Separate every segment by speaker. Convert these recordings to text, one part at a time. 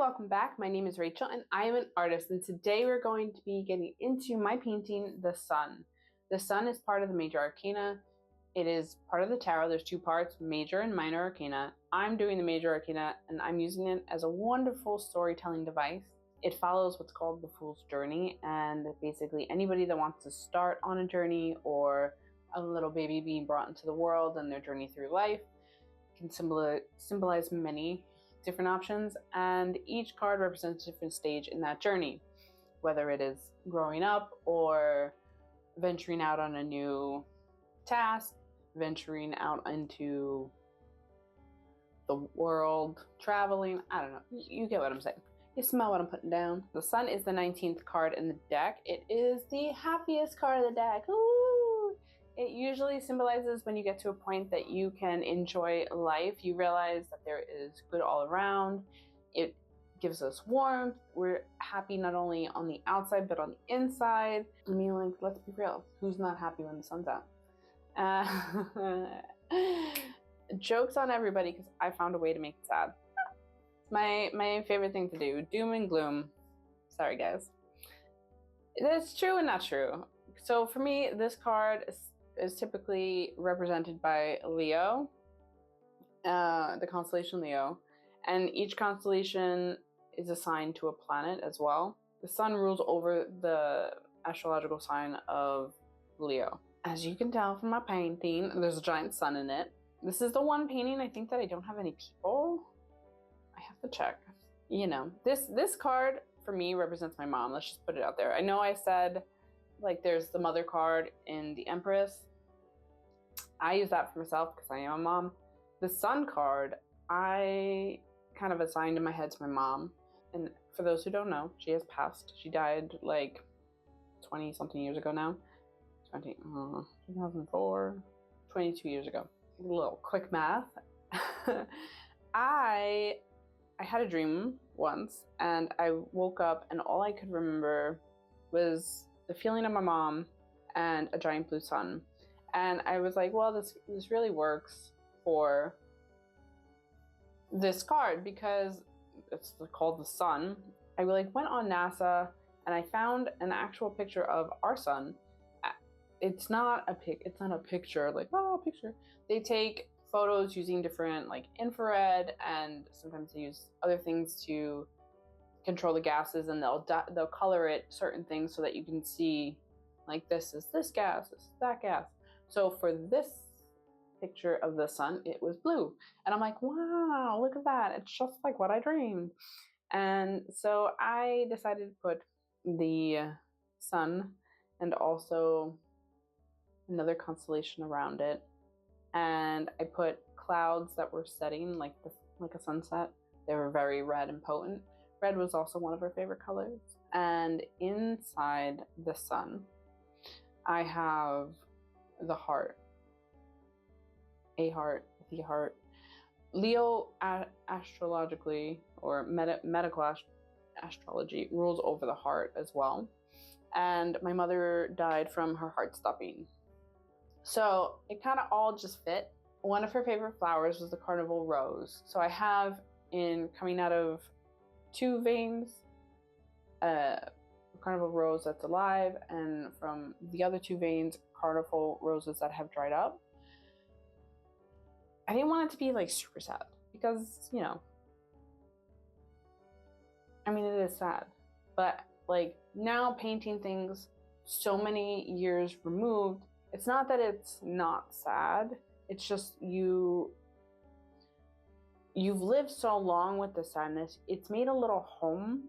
Speaker 1: welcome back. My name is Rachel and I am an artist, and today we're going to be getting into my painting, The Sun. The Sun is part of the Major Arcana. It is part of the tarot. There's two parts, Major and Minor Arcana. I'm doing the Major Arcana and I'm using it as a wonderful storytelling device. It follows what's called the Fool's Journey, and basically anybody that wants to start on a journey or a little baby being brought into the world and their journey through life can symbolize many different options, and each card represents a different stage in that journey, whether it is growing up or venturing out on a new task, venturing out into the world, traveling. I don't know, you get what I'm saying. You smell what I'm putting down. The Sun is the 19th card in the deck. It is the happiest card of the deck. Ooh! It usually symbolizes when you get to a point that you can enjoy life. You realize that there is good all around. It gives us warmth. We're happy not only on the outside, but on the inside. I mean, like, let's be real. Who's not happy when the sun's out? Joke's on everybody, because I found a way to make it sad. It's my favorite thing to do. Doom and gloom. Sorry, guys. That's true and not true. So for me, this card is typically represented by Leo, the constellation Leo, and each constellation is assigned to a planet as well. The Sun rules over the astrological sign of Leo. As you can tell from my painting, there's a giant sun in it. This is the one painting I think that I don't have any people. I have to check. You know, this card for me represents my mom. Let's just put it out there. I know I said, like, there's the mother card in the Empress. I use that for myself because I am a mom. The Sun card, I kind of assigned in my head to my mom. And for those who don't know, she has passed. She died like 20 something years ago now. 2004, 22 years ago. A little quick math. I had a dream once, and I woke up and all I could remember was the feeling of my mom and a giant blue sun. And I was like, well, this really works for this card because it's called the Sun. I went on NASA and I found an actual picture of our sun. It's not a picture like, oh, a picture. They take photos using different like infrared, and sometimes they use other things to control the gases, and they'll color it certain things so that you can see, like, this is this gas, this is that gas. So for this picture of the sun, it was blue, and I'm like, wow, look at that, it's just like what I dreamed. And so I decided to put the sun and also another constellation around it, and I put clouds that were setting like a sunset. They were very red and potent. Red was also one of her favorite colors. And inside the sun, I have the heart. A heart, the heart. Leo astrologically, or medical astrology, rules over the heart as well. And my mother died from her heart stopping. So it kind of all just fit. One of her favorite flowers was the carnival rose. So I have, coming out of two veins, carnival rose that's alive, and from the other two veins, carnival roses that have dried up. I didn't want it to be like super sad because, you know, I mean, it is sad, but like now painting things so many years removed, it's not that it's not sad. It's just you've lived so long with the sadness. It's made a little home.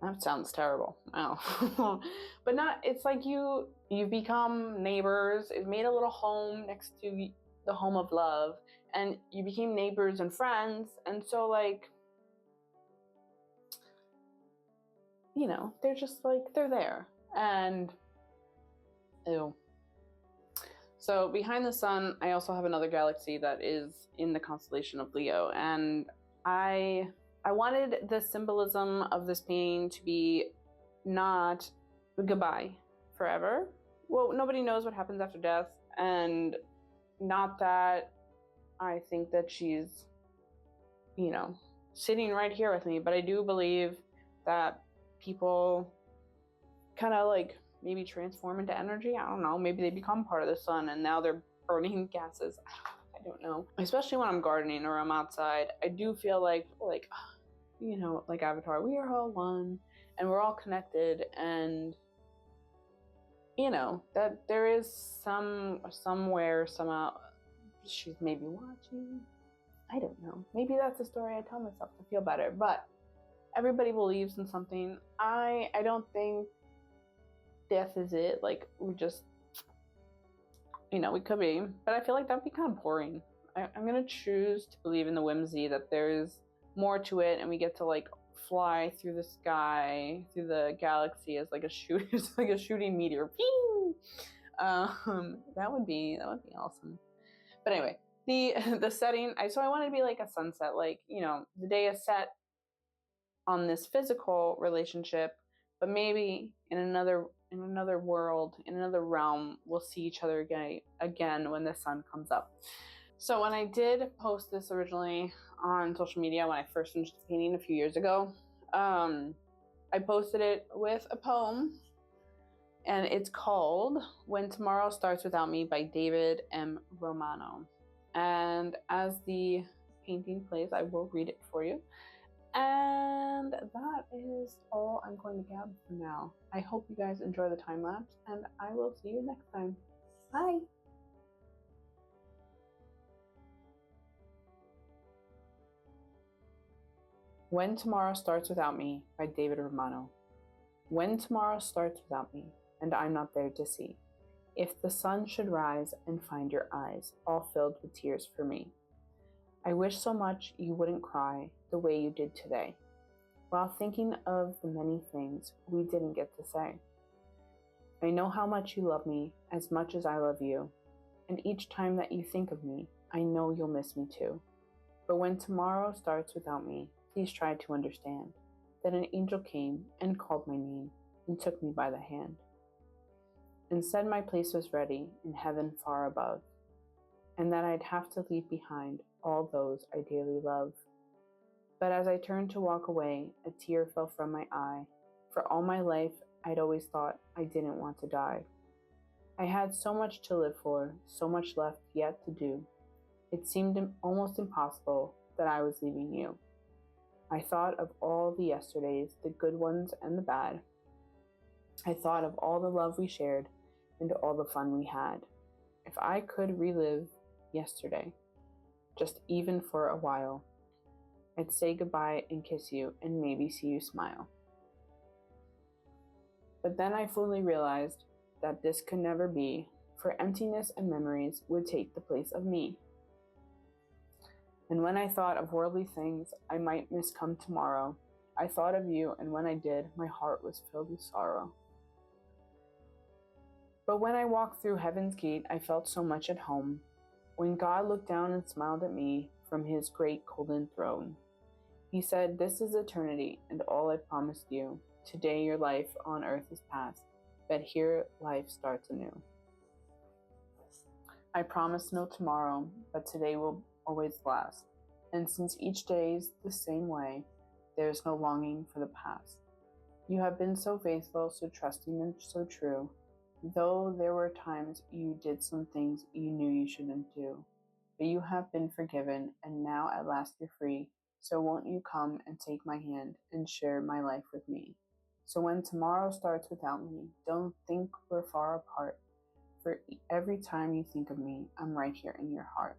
Speaker 1: That sounds terrible. Oh. But not, it's like you've become neighbors. It made a little home next to the home of love, and you became neighbors and friends. And so, like, you know, they're just like, they're there. And ew. So behind the sun, I also have another galaxy that is in the constellation of Leo, and I wanted the symbolism of this painting to be not goodbye forever. Well, nobody knows what happens after death, and not that I think that she's, you know, sitting right here with me. But I do believe that people kind of like maybe transform into energy. I don't know. Maybe they become part of the sun and now they're burning gases. I don't know. Especially when I'm gardening or I'm outside, I do feel like like Avatar, we are all one and we're all connected, and that there is somewhere, somehow, she's maybe watching. I don't know. Maybe that's a story I tell myself to feel better. But everybody believes in something. I don't think death is it. Like, we just, we could be. But I feel like that'd be kind of boring. I'm going to choose to believe in the whimsy that there's more to it, and we get to like fly through the sky, through the galaxy as like a shooting meteor. Pew! That would be awesome. But anyway, the setting, I wanted to be like a sunset, like, the day is set on this physical relationship, but maybe in another world, in another realm, we'll see each other again when the sun comes up. So when I did post this originally on social media, when I first finished painting a few years ago, I posted it with a poem, and it's called When Tomorrow Starts Without Me by David M. Romano. And as the painting plays, I will read it for you. And that is all I'm going to gab for now. I hope you guys enjoy the time lapse, and I will see you next time. Bye! When Tomorrow Starts Without Me by David Romano. When tomorrow starts without me, and I'm not there to see, if the sun should rise and find your eyes all filled with tears for me, I wish so much you wouldn't cry the way you did today, while thinking of the many things we didn't get to say. I know how much you love me as much as I love you, and each time that you think of me, I know you'll miss me too. But when tomorrow starts without me, please try to understand that an angel came and called my name and took me by the hand, and said my place was ready in heaven far above, and that I'd have to leave behind all those I dearly love. But as I turned to walk away, a tear fell from my eye. For all my life, I'd always thought I didn't want to die. I had so much to live for, so much left yet to do. It seemed almost impossible that I was leaving you. I thought of all the yesterdays, the good ones and the bad. I thought of all the love we shared and all the fun we had. If I could relive yesterday, just even for a while, I'd say goodbye and kiss you and maybe see you smile. But then I fully realized that this could never be, for emptiness and memories would take the place of me. And when I thought of worldly things I might miss come tomorrow, I thought of you, and when I did, my heart was filled with sorrow. But when I walked through heaven's gate, I felt so much at home, when God looked down and smiled at me from his great golden throne. He said, "This is eternity, and all I promised you. Today your life on earth is past, but here life starts anew. I promise no tomorrow, but today will always last. And since each day is the same way, there is no longing for the past. You have been so faithful, so trusting, and so true, though there were times you did some things you knew you shouldn't do. But you have been forgiven, and now at last you're free. So won't you come and take my hand and share my life with me? So when tomorrow starts without me, don't think we're far apart. For every time you think of me, I'm right here in your heart."